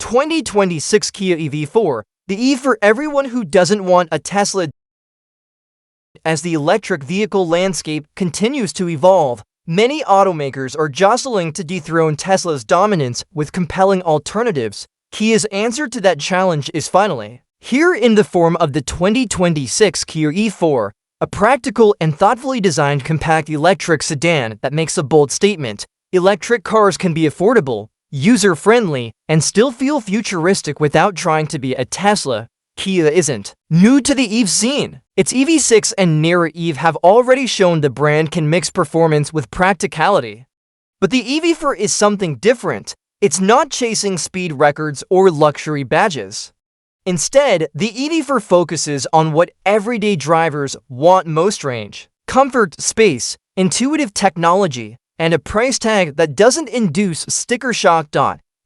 2026 Kia EV4, the E for everyone who doesn't want a Tesla. As the electric vehicle landscape continues to evolve, many automakers are jostling to dethrone Tesla's dominance with compelling alternatives. Kia's answer to that challenge is finally here in the form of the 2026 Kia EV4, a practical and thoughtfully designed compact electric sedan that makes a bold statement. Electric cars can be affordable, user-friendly, and still feel futuristic without trying to be a Tesla. Kia isn't new to the EV scene. Its EV6 and nearer EV have already shown the brand can mix performance with practicality. But the EV4 is something different. It's not chasing speed records or luxury badges. Instead, the EV4 focuses on what everyday drivers want most: range, comfort, space, intuitive technology, and a price tag that doesn't induce sticker shock.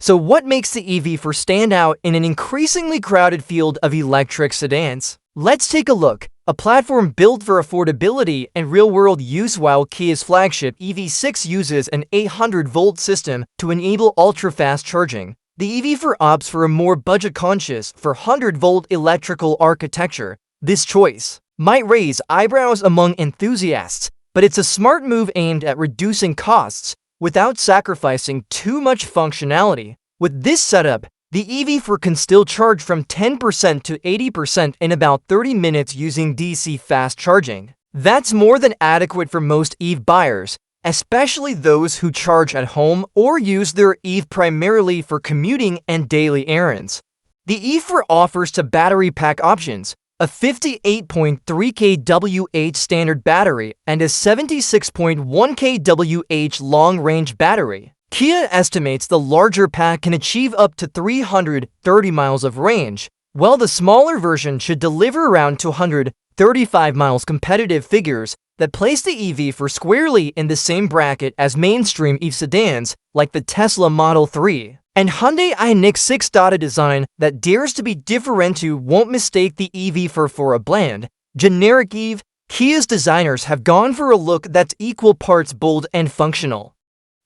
So what makes the EV4 stand out in an increasingly crowded field of electric sedans? Let's take a look. A platform built for affordability and real-world use. While Kia's flagship EV6 uses an 800-volt system to enable ultra-fast charging, the EV4 opts for a more budget-conscious 400-volt electrical architecture. This choice might raise eyebrows among enthusiasts, but it's a smart move aimed at reducing costs without sacrificing too much functionality. With this setup, the EV4 can still charge from 10% to 80% in about 30 minutes using DC fast charging. That's more than adequate for most EV buyers, especially those who charge at home or use their EV primarily for commuting and daily errands. The EV4 offers two battery pack options: a 58.3 kWh standard battery and a 76.1 kWh long-range battery. Kia estimates the larger pack can achieve up to 330 miles of range, while the smaller version should deliver around 235 miles. Competitive figures that place the EV4 squarely in the same bracket as mainstream EV sedans like the Tesla Model 3 and Hyundai iONIQ 6. A design that dares to be different won't mistake the EV4 for a bland, generic EV. Kia's designers have gone for a look that's equal parts bold and functional.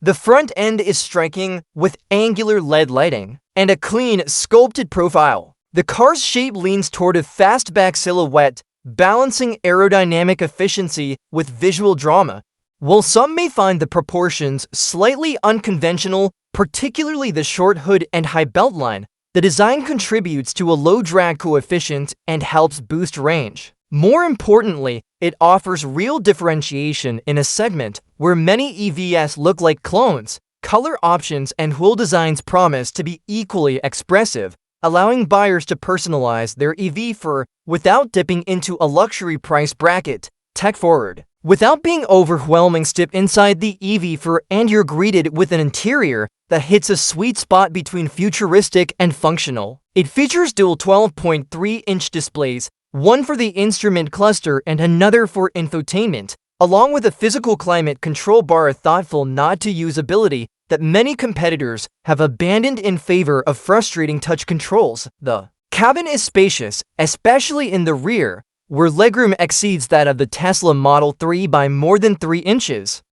The front end is striking, with angular LED lighting and a clean, sculpted profile. The car's shape leans toward a fastback silhouette, balancing aerodynamic efficiency with visual drama. While some may find the proportions slightly unconventional, particularly the short hood and high beltline, the design contributes to a low drag coefficient and helps boost range. More importantly, it offers real differentiation in a segment where many EVs look like clones. Color options and wheel designs promise to be equally expressive, allowing buyers to personalize their EV4 without dipping into a luxury price bracket. Tech-forward, without being overwhelming. Step inside the EV4 and you're greeted with an interior that hits a sweet spot between futuristic and functional. It features dual 12.3-inch displays, one for the instrument cluster and another for infotainment, along with a physical climate control bar, a thoughtful nod to usability that many competitors have abandoned in favor of frustrating touch controls. The cabin is spacious, especially in the rear, where legroom exceeds that of the Tesla Model 3 by more than 3 inches.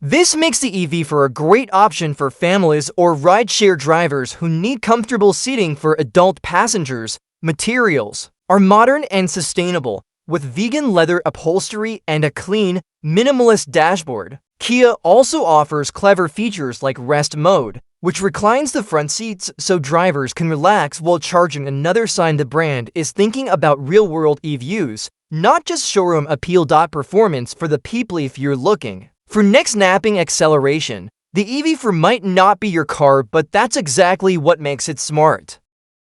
This makes the EV4 a great option for families or rideshare drivers who need comfortable seating for adult passengers. Materials are modern and sustainable, with vegan leather upholstery and a clean, minimalist dashboard. Kia also offers clever features like rest mode, which reclines the front seats so drivers can relax while charging. Another sign the brand is thinking about real-world EV use, not just showroom appeal. Performance for the people. If you're looking for neck-snapping acceleration, the EV4 might not be your car, but that's exactly what makes it smart.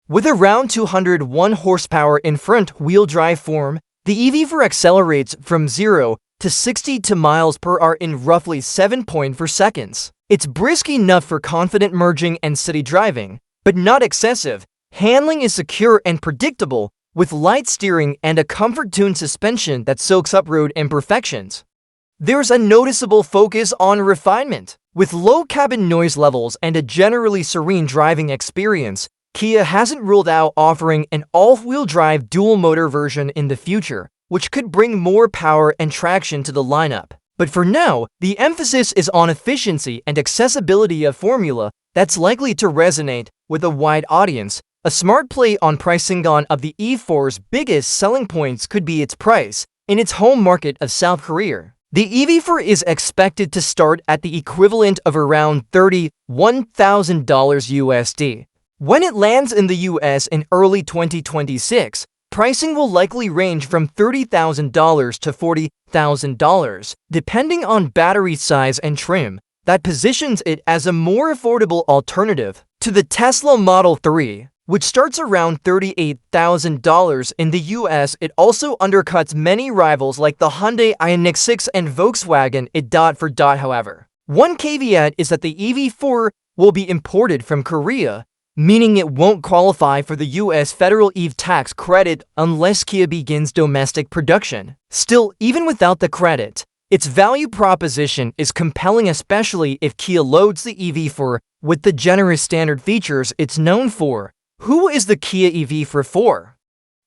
With around 201 horsepower in front-wheel drive form, the EV4 accelerates from 0 to 60 miles per hour in roughly 7.4 seconds. It's brisk enough for confident merging and city driving, but not excessive. Handling is secure and predictable, with light steering and a comfort-tuned suspension that soaks up road imperfections. There's a noticeable focus on refinement. With low cabin noise levels and a generally serene driving experience, Kia hasn't ruled out offering an all-wheel drive dual-motor version in the future, which could bring more power and traction to the lineup. But for now, the emphasis is on efficiency and accessibility of formula that's likely to resonate with a wide audience. A smart play on pricing. One of the EV4's biggest selling points could be its price in its home market of South Korea. The EV4 is expected to start at the equivalent of around $31,000 USD. When it lands in the US in early 2026, pricing will likely range from $30,000 to $40,000, depending on battery size and trim. That positions it as a more affordable alternative to the Tesla Model 3, which starts around $38,000 in the US. It also undercuts many rivals like the Hyundai Ioniq 6 and Volkswagen ID. However, one caveat is that the EV4 will be imported from Korea, meaning it won't qualify for the US federal EV tax credit unless Kia begins domestic production. Still, even without the credit, its value proposition is compelling, especially if Kia loads the EV4 with the generous standard features it's known for. Who is the Kia EV4 for?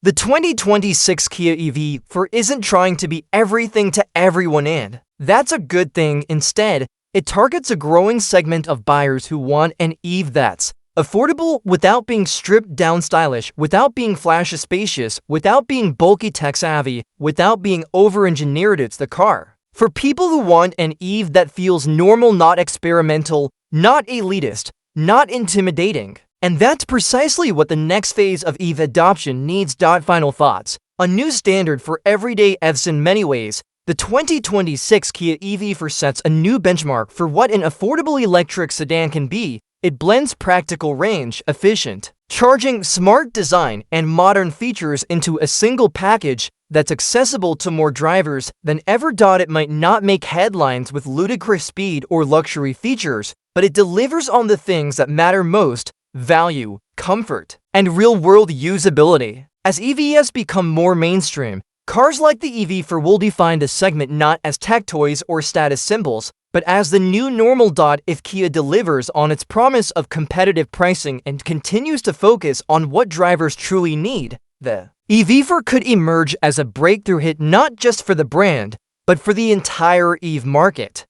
The 2026 Kia EV4 isn't trying to be everything to everyone, and that's a good thing. Instead, it targets a growing segment of buyers who want an EV that's affordable without being stripped down, stylish without being flashy, spacious without being bulky, tech-savvy without being over-engineered. It's the car for people who want an EV that feels normal, not experimental, not elitist, not intimidating. And that's precisely what the next phase of EV adoption needs. Final thoughts. A new standard for everyday EVs. In many ways, the 2026 Kia EV4 sets a new benchmark for what an affordable electric sedan can be. It blends practical range, efficient charging, smart design, and modern features into a single package that's accessible to more drivers than ever. It might not make headlines with ludicrous speed or luxury features, but it delivers on the things that matter most: value, comfort, and real-world usability. As EVs become more mainstream, cars like the EV4 will define the segment not as tech toys or status symbols, but as the new normal. If Kia delivers on its promise of competitive pricing and continues to focus on what drivers truly need, the EV4 could emerge as a breakthrough hit not just for the brand, but for the entire EV market.